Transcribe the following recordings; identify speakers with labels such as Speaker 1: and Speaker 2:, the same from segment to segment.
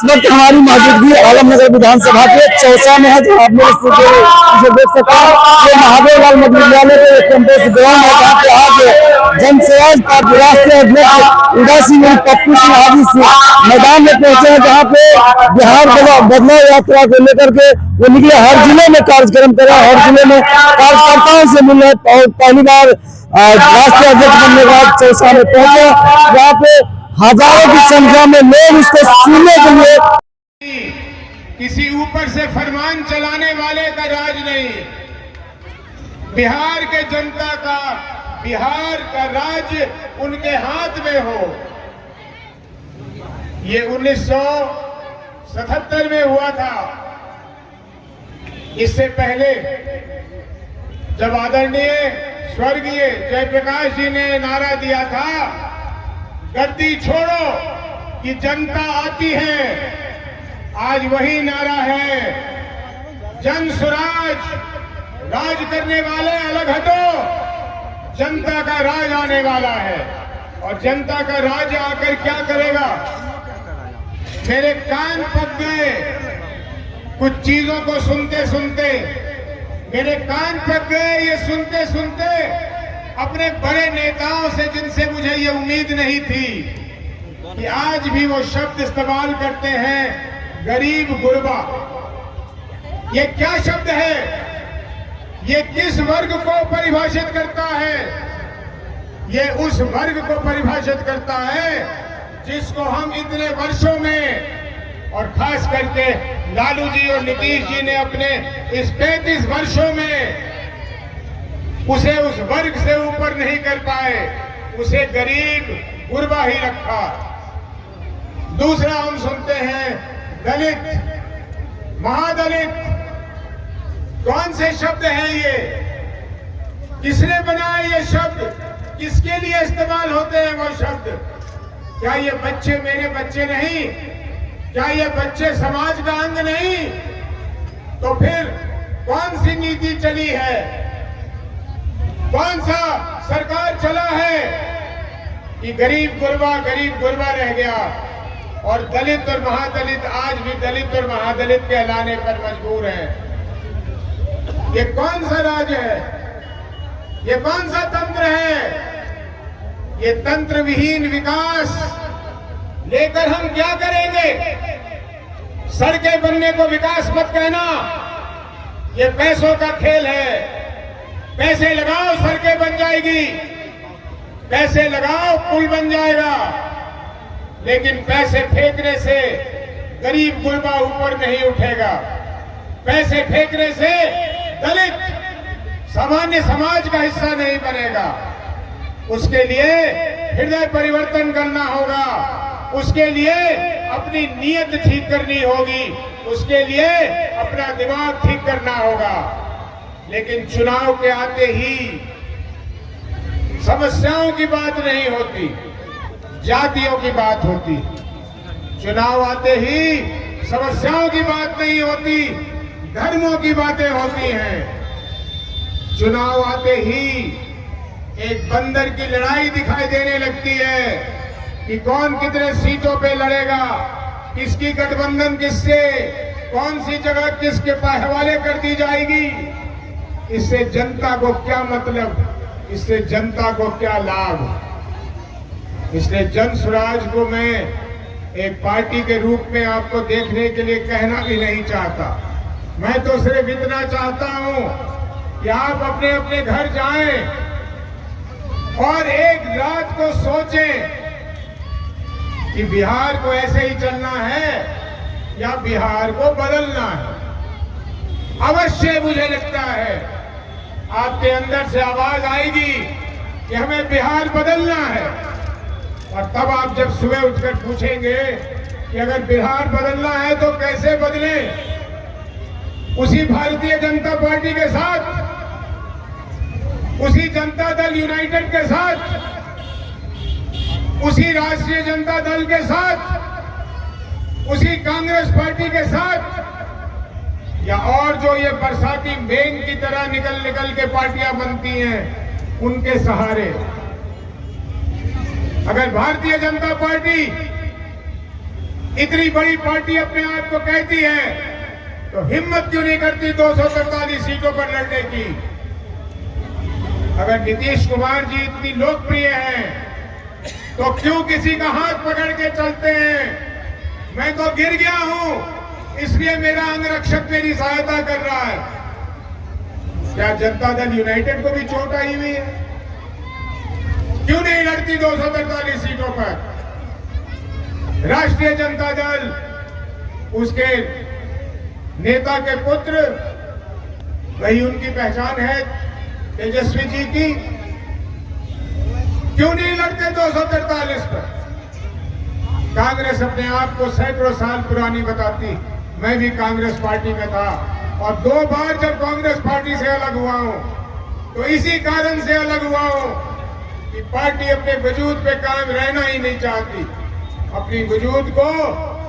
Speaker 1: वक्त हमारी मौजूदगी आलमनगर विधानसभा के चौसा में है, जो आप लोग देख सकते हैं। ये महादेव लाल मध्य विद्यालय के एक कैंपस ग्राउंड है, जहाँ पे आज जन स्वराज पार्टी राष्ट्रीय अध्यक्ष उदासी पप्पू सिंह आदि मैदान में पहुंचे हैं, जहाँ पे बिहार बदलाव यात्रा को लेकर के वो निकले। हर जिले में कार्यक्रम करा, हर जिले में कार्यकर्ताओं से मिले और पहली बार राष्ट्रीय अध्यक्ष बनने के बाद चौसा में पहुंचे, जहाँ पे हजारों की संख्या में लोग इसको सुनने के लिए।
Speaker 2: किसी ऊपर से फरमान चलाने वाले का राज नहीं, बिहार के जनता का, बिहार का राज उनके हाथ में हो। ये 1977 में हुआ था। इससे पहले जब आदरणीय स्वर्गीय जयप्रकाश जी ने नारा दिया था, गद्दी छोड़ो कि जनता आती है, आज वही नारा है, जन स्वराज, राज करने वाले अलग हटो, जनता का राज आने वाला है। और जनता का राज आकर क्या करेगा? मेरे कान पक गए कुछ चीजों को सुनते सुनते, मेरे कान पक गए ये सुनते सुनते अपने बड़े नेताओं से, जिनसे मुझे ये उम्मीद नहीं थी कि आज भी वो शब्द इस्तेमाल करते हैं, गरीब गुरबा। ये क्या शब्द है? ये किस वर्ग को परिभाषित करता है? ये उस वर्ग को परिभाषित करता है जिसको हम इतने वर्षों में, और खास करके लालू जी और नीतीश जी ने अपने इस 35 वर्षों में उसे उस वर्ग से ऊपर नहीं कर पाए, उसे गरीब गुरबा ही रखा। दूसरा हम सुनते हैं दलित, महादलित। कौन से शब्द हैं ये? किसने बनाए ये शब्द? किसके लिए इस्तेमाल होते हैं वो शब्द? क्या ये बच्चे मेरे बच्चे नहीं? क्या ये बच्चे समाज का अंग नहीं? तो फिर कौन सी नीति चली है? कौन सा सरकार चला है कि गरीब गुरबा रह गया और दलित और महादलित आज भी दलित और महादलित कहलाने पर मजबूर है? ये कौन सा राज है? ये कौन सा तंत्र है? ये तंत्र विहीन विकास लेकर हम क्या करेंगे? सड़कें बनने को विकास मत कहना, ये पैसों का खेल है। पैसे लगाओ सड़कें बन जाएगी, पैसे लगाओ पुल बन जाएगा, लेकिन पैसे फेंकने से गरीब गुरबा ऊपर नहीं उठेगा। पैसे फेंकने से दलित सामान्य समाज का हिस्सा नहीं बनेगा। उसके लिए हृदय परिवर्तन करना होगा, उसके लिए अपनी नीयत ठीक करनी होगी, उसके लिए अपना दिमाग ठीक करना होगा। लेकिन चुनाव के आते ही समस्याओं की बात नहीं होती, जातियों की बात होती। चुनाव आते ही समस्याओं की बात नहीं होती, धर्मों की बातें होती हैं। चुनाव आते ही एक बंदर की लड़ाई दिखाई देने लगती है कि कौन कितने सीटों पे लड़ेगा, किसकी गठबंधन किससे, कौन सी जगह किसके हवाले कर दी जाएगी। इससे जनता को क्या मतलब, इससे जनता को क्या लाभ। इसलिए जन स्वराज को मैं एक पार्टी के रूप में आपको देखने के लिए कहना भी नहीं चाहता। मैं तो सिर्फ इतना चाहता हूं कि आप अपने अपने घर जाएं और एक रात को सोचें कि बिहार को ऐसे ही चलना है या बिहार को बदलना है। अवश्य मुझे लगता है आपके अंदर से आवाज आएगी कि हमें बिहार बदलना है। और तब आप जब सुबह उठकर पूछेंगे कि अगर बिहार बदलना है तो कैसे बदले, उसी भारतीय जनता पार्टी के साथ, उसी जनता दल यूनाइटेड के साथ, उसी राष्ट्रीय जनता दल के साथ, उसी कांग्रेस पार्टी के साथ, या और जो ये बरसाती मेघ की तरह निकल निकल के पार्टियां बनती हैं उनके सहारे। अगर भारतीय जनता पार्टी इतनी बड़ी पार्टी अपने आप को कहती है, तो हिम्मत क्यों नहीं करती 243 सीटों पर लड़ने की? अगर नीतीश कुमार जी इतनी लोकप्रिय हैं, तो क्यों किसी का हाथ पकड़ के चलते हैं? मैं तो गिर गया हूं, इसलिए मेरा अंगरक्षक मेरी सहायता कर रहा है। क्या जनता दल यूनाइटेड को भी चोट आई हुई है? क्यों नहीं लड़ती 243 सीटों पर? राष्ट्रीय जनता दल, उसके नेता के पुत्र, वही उनकी पहचान है तेजस्वी जी की, क्यों नहीं लड़ते 243 पर? कांग्रेस अपने आप को सैकड़ों साल पुरानी बताती। मैं भी कांग्रेस पार्टी में था और 2 बार जब कांग्रेस पार्टी से अलग हुआ हूं, तो इसी कारण से अलग हुआ हूं कि पार्टी अपने वजूद पे कायम रहना ही नहीं चाहती, अपनी वजूद को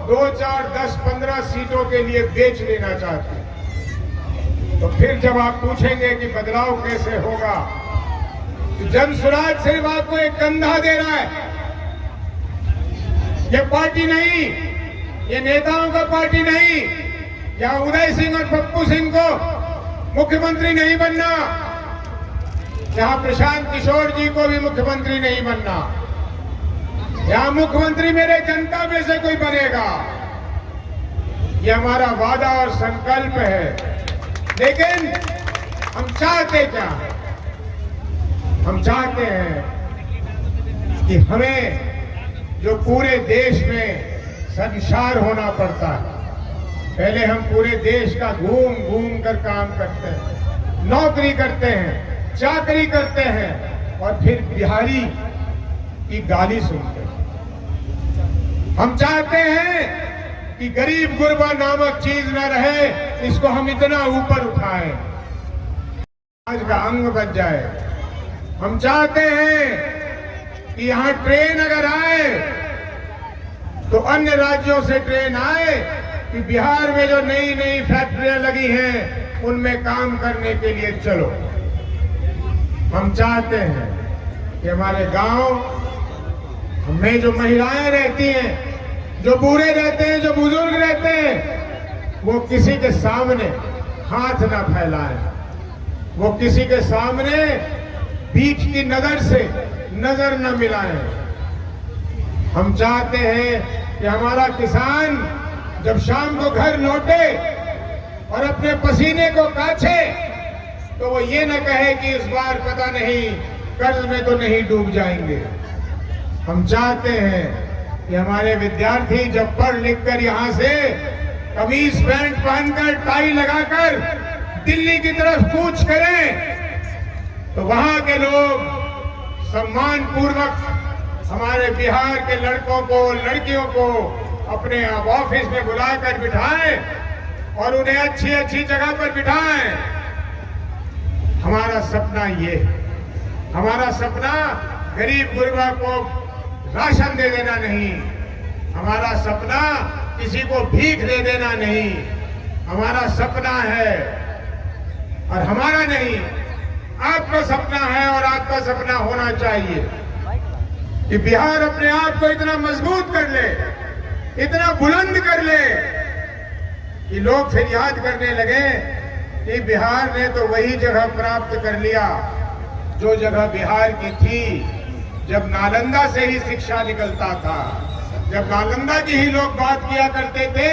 Speaker 2: 2, 4, 10, 15 सीटों के लिए बेच लेना चाहती। तो फिर जब आप पूछेंगे कि बदलाव कैसे होगा, तो जन स्वराज सिर्फ आपको एक कंधा दे रहा है। ये पार्टी नहीं, ये नेताओं का पार्टी नहीं, या उदय सिंह और पप्पू सिंह को मुख्यमंत्री नहीं बनना, यहां प्रशांत किशोर जी को भी मुख्यमंत्री नहीं बनना, यहां मुख्यमंत्री मेरे जनता में से कोई बनेगा। ये हमारा वादा और संकल्प है। लेकिन हम चाहते क्या है? हम चाहते हैं कि हमें जो पूरे देश में संचार होना पड़ता है, पहले हम पूरे देश का घूम घूम कर काम करते हैं, नौकरी करते हैं, चाकरी करते हैं और फिर बिहारी की गाली सुनते हैं। हम चाहते हैं कि गरीब गुरबा नामक चीज न रहे, इसको हम इतना ऊपर उठाएं, आज का अंग बन जाए। हम चाहते हैं कि यहां ट्रेन अगर आए तो अन्य राज्यों से ट्रेन आए, कि बिहार में जो नई नई फैक्ट्रियां लगी हैं उनमें काम करने के लिए चलो। हम चाहते हैं कि हमारे गांव में जो महिलाएं रहती हैं, जो बूढ़े रहते हैं, जो बुजुर्ग रहते हैं, वो किसी के सामने हाथ ना फैलाएं, वो किसी के सामने बीच की नजर से नजर न मिलाएं। हम चाहते हैं कि हमारा किसान जब शाम को घर लौटे और अपने पसीने को काछे, तो वो ये न कहे कि इस बार पता नहीं कर्ज में तो नहीं डूब जाएंगे। हम चाहते हैं कि हमारे विद्यार्थी जब पढ़ लिख कर यहाँ से कमीज पैंट पहनकर टाई लगाकर दिल्ली की तरफ कूच करें, तो वहां के लोग सम्मान पूर्वक हमारे बिहार के लड़कों को, लड़कियों को अपने ऑफिस में बुलाकर बिठाएं और उन्हें अच्छी अच्छी जगह पर बिठाएं। हमारा सपना ये है। हमारा सपना गरीब गुरबा को राशन दे देना नहीं, हमारा सपना किसी को भीख दे देना नहीं। हमारा सपना है, और हमारा नहीं, आपका सपना है और आपका सपना होना चाहिए कि बिहार अपने आप को इतना मजबूत कर ले, इतना बुलंद कर ले कि लोग फिर याद करने लगे कि बिहार ने तो वही जगह प्राप्त कर लिया जो जगह बिहार की थी जब नालंदा से ही शिक्षा निकलता था, जब नालंदा की ही लोग बात किया करते थे,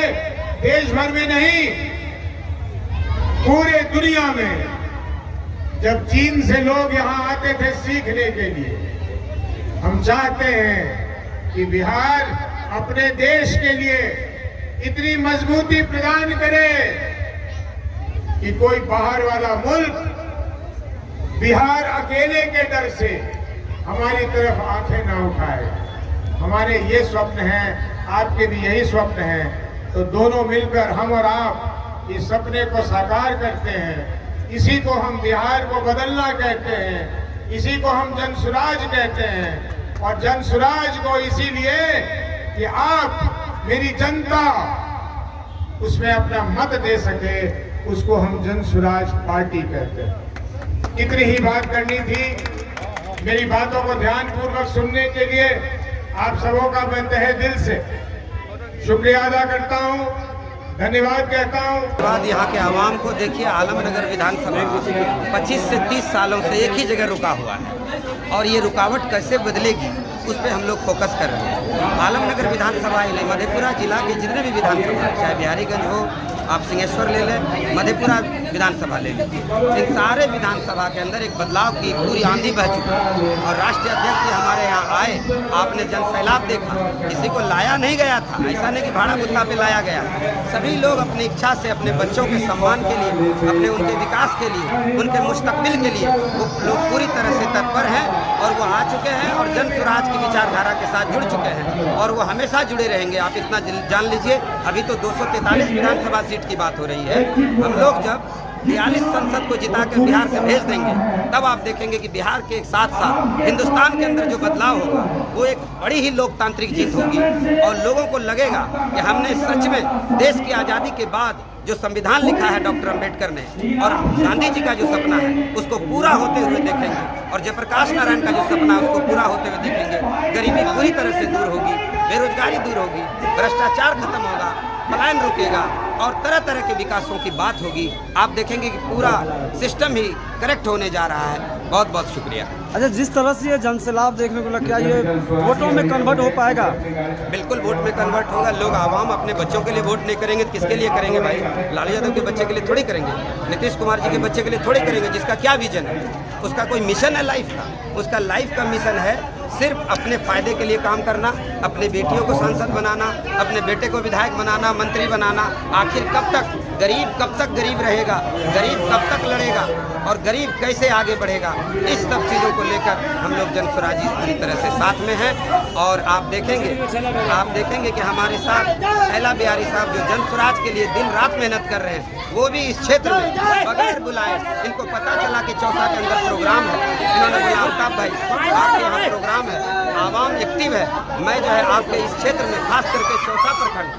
Speaker 2: देश भर में नहीं पूरे दुनिया में। जब चीन से लोग यहाँ आते थे सीखने के लिए। हम चाहते हैं कि बिहार अपने देश के लिए इतनी मजबूती प्रदान करे कि कोई बाहर वाला मुल्क बिहार अकेले के डर से हमारी तरफ आंखें ना उठाए। हमारे ये स्वप्न हैं, आपके भी यही स्वप्न हैं, तो दोनों मिलकर हम और आप इस सपने को साकार करते हैं। इसी को हम बिहार को बदलना कहते हैं, इसी को हम जन स्वराज कहते हैं। और जन स्वराज को इसीलिए कि आप मेरी जनता उसमें अपना मत दे सके, उसको हम जन स्वराज पार्टी कहते हैं। इतनी ही बात करनी थी। मेरी बातों को ध्यानपूर्वक सुनने के लिए आप सबों का मैं तहे दिल से शुक्रिया अदा करता हूं, धन्यवाद कहता हूं।
Speaker 3: बाद यहाँ के आवाम को देखिए, आलमनगर विधानसभा 25 से 30 सालों से एक ही जगह रुका हुआ है और ये रुकावट कैसे बदलेगी उस पर हम लोग फोकस कर रहे हैं। आलमनगर विधानसभा ही नहीं, मधेपुरा जिला के जितने भी विधानसभा, चाहे बिहारीगंज हो, आप सिंहेश्वर ले लें, मधेपुरा विधानसभा ले लें, इन सारे विधानसभा के अंदर एक बदलाव की पूरी आंधी बह चुकी है। और राष्ट्रीय अध्यक्ष जी हमारे यहाँ आए, आपने जन सैलाब देखा, किसी को लाया नहीं गया था, ऐसा नहीं कि भाड़ा भुत्ता पे लाया गया। सभी लोग अपनी इच्छा से अपने बच्चों के सम्मान के लिए, अपने उनके विकास के लिए, उनके मुस्तकबिल के लिए वो लोग पूरी तरह से तत्पर हैं और वो आ चुके हैं और जन स्वराज की विचारधारा के साथ जुड़ चुके हैं और वो हमेशा जुड़े रहेंगे। आप इतना जान लीजिए, अभी तो 243 विधानसभा सीट की बात हो रही है। हम लोग जब 42 संसद को जिता कर बिहार से भेज देंगे, तब आप देखेंगे कि बिहार के साथ साथ हिंदुस्तान के अंदर जो बदलाव होगा वो एक बड़ी ही लोकतांत्रिक जीत होगी और लोगों को लगेगा कि हमने सच में देश की आज़ादी के बाद जो संविधान लिखा है डॉक्टर अंबेडकर ने और गांधी जी का जो सपना है उसको पूरा होते हुए देखेंगे और जयप्रकाश नारायण का जो सपना है उसको पूरा होते हुए देखेंगे। गरीबी पूरी तरह से दूर होगी, बेरोजगारी दूर होगी, भ्रष्टाचार खत्म होगा, पलायन रुकेगा और तरह तरह के विकासों की बात होगी। आप देखेंगे कि पूरा सिस्टम ही करेक्ट होने जा रहा है। बहुत बहुत शुक्रिया।
Speaker 1: अच्छा, जिस तरह से ये जनसैलाब देखने को लगा, क्या ये वोटों में कन्वर्ट हो पाएगा?
Speaker 3: बिल्कुल वोट में कन्वर्ट होगा। लोग आवाम अपने बच्चों के लिए वोट नहीं करेंगे तो किसके लिए करेंगे भाई? लालू यादव के बच्चे के लिए थोड़ी करेंगे, नीतीश कुमार जी के बच्चे के लिए थोड़ी करेंगे। जिसका क्या विजन है, उसका कोई मिशन है लाइफ का, उसका लाइफ का मिशन है सिर्फ अपने फायदे के लिए काम करना, अपने बेटियों को सांसद बनाना, अपने बेटे को विधायक बनाना, मंत्री बनाना। आखिर कब तक गरीब रहेगा, गरीब कब तक लड़ेगा और गरीब कैसे आगे बढ़ेगा? इस सब चीज़ों को लेकर हम लोग जन स्वराजी पूरी तरह से साथ में हैं और आप देखेंगे कि हमारे साथ शैला बिहारी साहब जो जन स्वराज के लिए दिन रात मेहनत कर रहे हैं, वो भी इस क्षेत्र में बगैर बुलाए, इनको पता चला कि चौसा के अंदर प्रोग्राम है, इन्होंने बोला अल्ताफ भाई आपके यहाँ प्रोग्राम है, आवाम एक्टिव है, मैं जो है आपके इस क्षेत्र में खास करके चौसा प्रखंड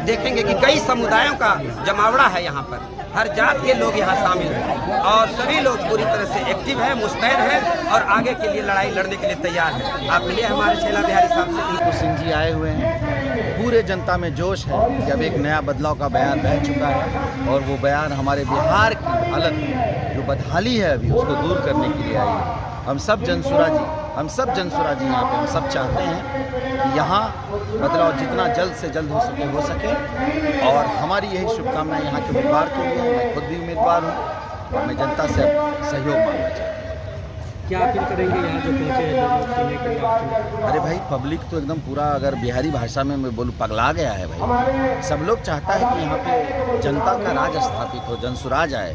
Speaker 3: देखेंगे कि कई समुदायों का जमावड़ा है यहाँ पर, हर जात के लोग यहाँ शामिल हैं और सभी लोग पूरी तरह से एक्टिव हैं, मुस्तैद हैं और आगे के लिए लड़ाई लड़ने के लिए तैयार हैं। आप मिलिए हमारे शैला बिहारी साहब से।
Speaker 4: कपूर सिंह जी आए हुए हैं, पूरे जनता में जोश है कि अब एक नया बदलाव का बयान बह चुका है और वो बयान हमारे बिहार की हालत जो बदहाली है अभी उसको दूर करने के लिए आई है। हम सब जनसुराजी यहाँ पे हम सब चाहते हैं कि यहाँ बदलाव जितना जल्द से जल्द हो सके और हमारी यही शुभकामनाएं यहाँ के उम्मीदवार के लिए। मैं खुद भी उम्मीदवार हूँ और मैं जनता से सहयोग मांगना चाहता हूँ।
Speaker 1: क्या अपील करेंगे यहाँ जो पहुँचे हैं लोग सुनने के लिए?
Speaker 4: अरे भाई, पब्लिक तो एकदम पूरा, अगर बिहारी भाषा में मैं बोलूँ, पगला गया है भाई। सब लोग चाहता है कि यहाँ पे जनता का राज स्थापित हो, जनसुराज आए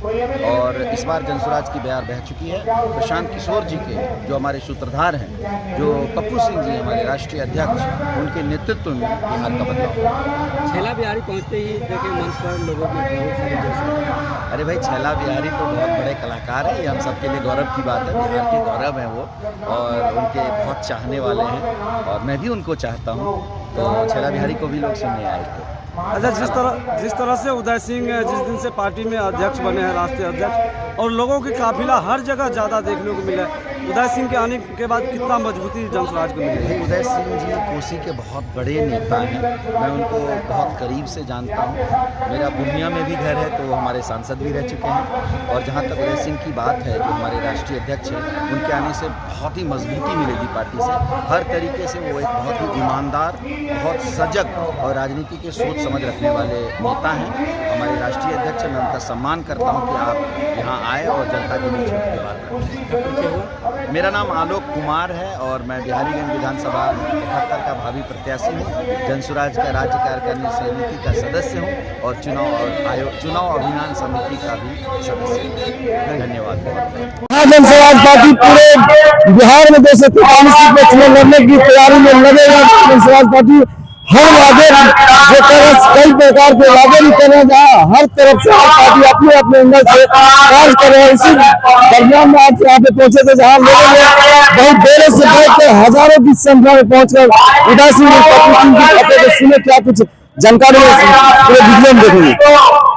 Speaker 4: और इस बार जनसुराज की बयार बह चुकी है। प्रशांत किशोर जी के जो हमारे सूत्रधार हैं, जो कपूर सिंह जी हमारे राष्ट्रीय अध्यक्ष, उनके नेतृत्व में बिहार का बदलाव।
Speaker 1: शैला बिहारी पहुँचते ही देखे मंच पर लोगों के बहुत सारे जोश।
Speaker 4: अरे भाई, शैला बिहारी तो बहुत बड़े कलाकार हैं, ये हम सबके लिए गौरव की बात है। बिहार के गौरव हैं वो और उनके बहुत चाहने वाले हैं और मैं भी उनको चाहता हूँ। तो शैला बिहारी को भी लोग सुनने आए थे।
Speaker 1: अच्छा, जिस तरह से उदय सिंह जिस दिन से पार्टी में अध्यक्ष बने हैं, राष्ट्रीय अध्यक्ष, और लोगों की काफिला हर जगह ज़्यादा देखने को मिला है, उदय सिंह के आने के बाद कितना मजबूती जनसुराज को मिली है?
Speaker 4: उदय सिंह जी कोसी के बहुत बड़े नेता हैं, मैं उनको बहुत करीब से जानता हूँ। मेरा पूर्णिया में भी घर है तो वो हमारे सांसद भी रह चुके हैं और जहाँ तक उदय सिंह की बात है, जो हमारे राष्ट्रीय अध्यक्ष हैं, उनके आने से बहुत ही मजबूती मिलेगी पार्टी से। हर तरीके से वो एक बहुत ही ईमानदार, बहुत सजग और राजनीति के सोच समझ रखने वाले नेता हैं। हमारे राष्ट्रीय अध्यक्ष, मैं उनका सम्मान करता हूं कि आप यहाँ आए और जनता के बीच में बात करें। मेरा नाम आलोक कुमार है और मैं बिहारीगंज विधानसभा 71 का भावी प्रत्याशी हूँ। जनसुराज का राज्य कार्यकारिणी समिति का सदस्य हूँ और चुनाव अभियान समिति का भी सदस्य हूँ। धन्यवाद।
Speaker 1: जनसुराज पार्टी पूरे बिहार में 243 सीट पर चुनाव लड़ने की तैयारी में लगेगा। जनसुराज पार्टी हर वादे जो कई प्रकार के वादे भी कर रहे हैं, जहाँ हर तरफ से हर पार्टी अपने अपने अंदर से कार्य कर रहे हैं। इसी दरमियान में आज यहाँ पे पहुंचे थे, जहाँ लोगों ने बहुत देर से बैठ कर हजारों की संख्या में पहुंचकर उदय सिंह कपूर सिंह की बातें सुने। क्या कुछ जानकारी है पूरे वीडियो में देखेंगे।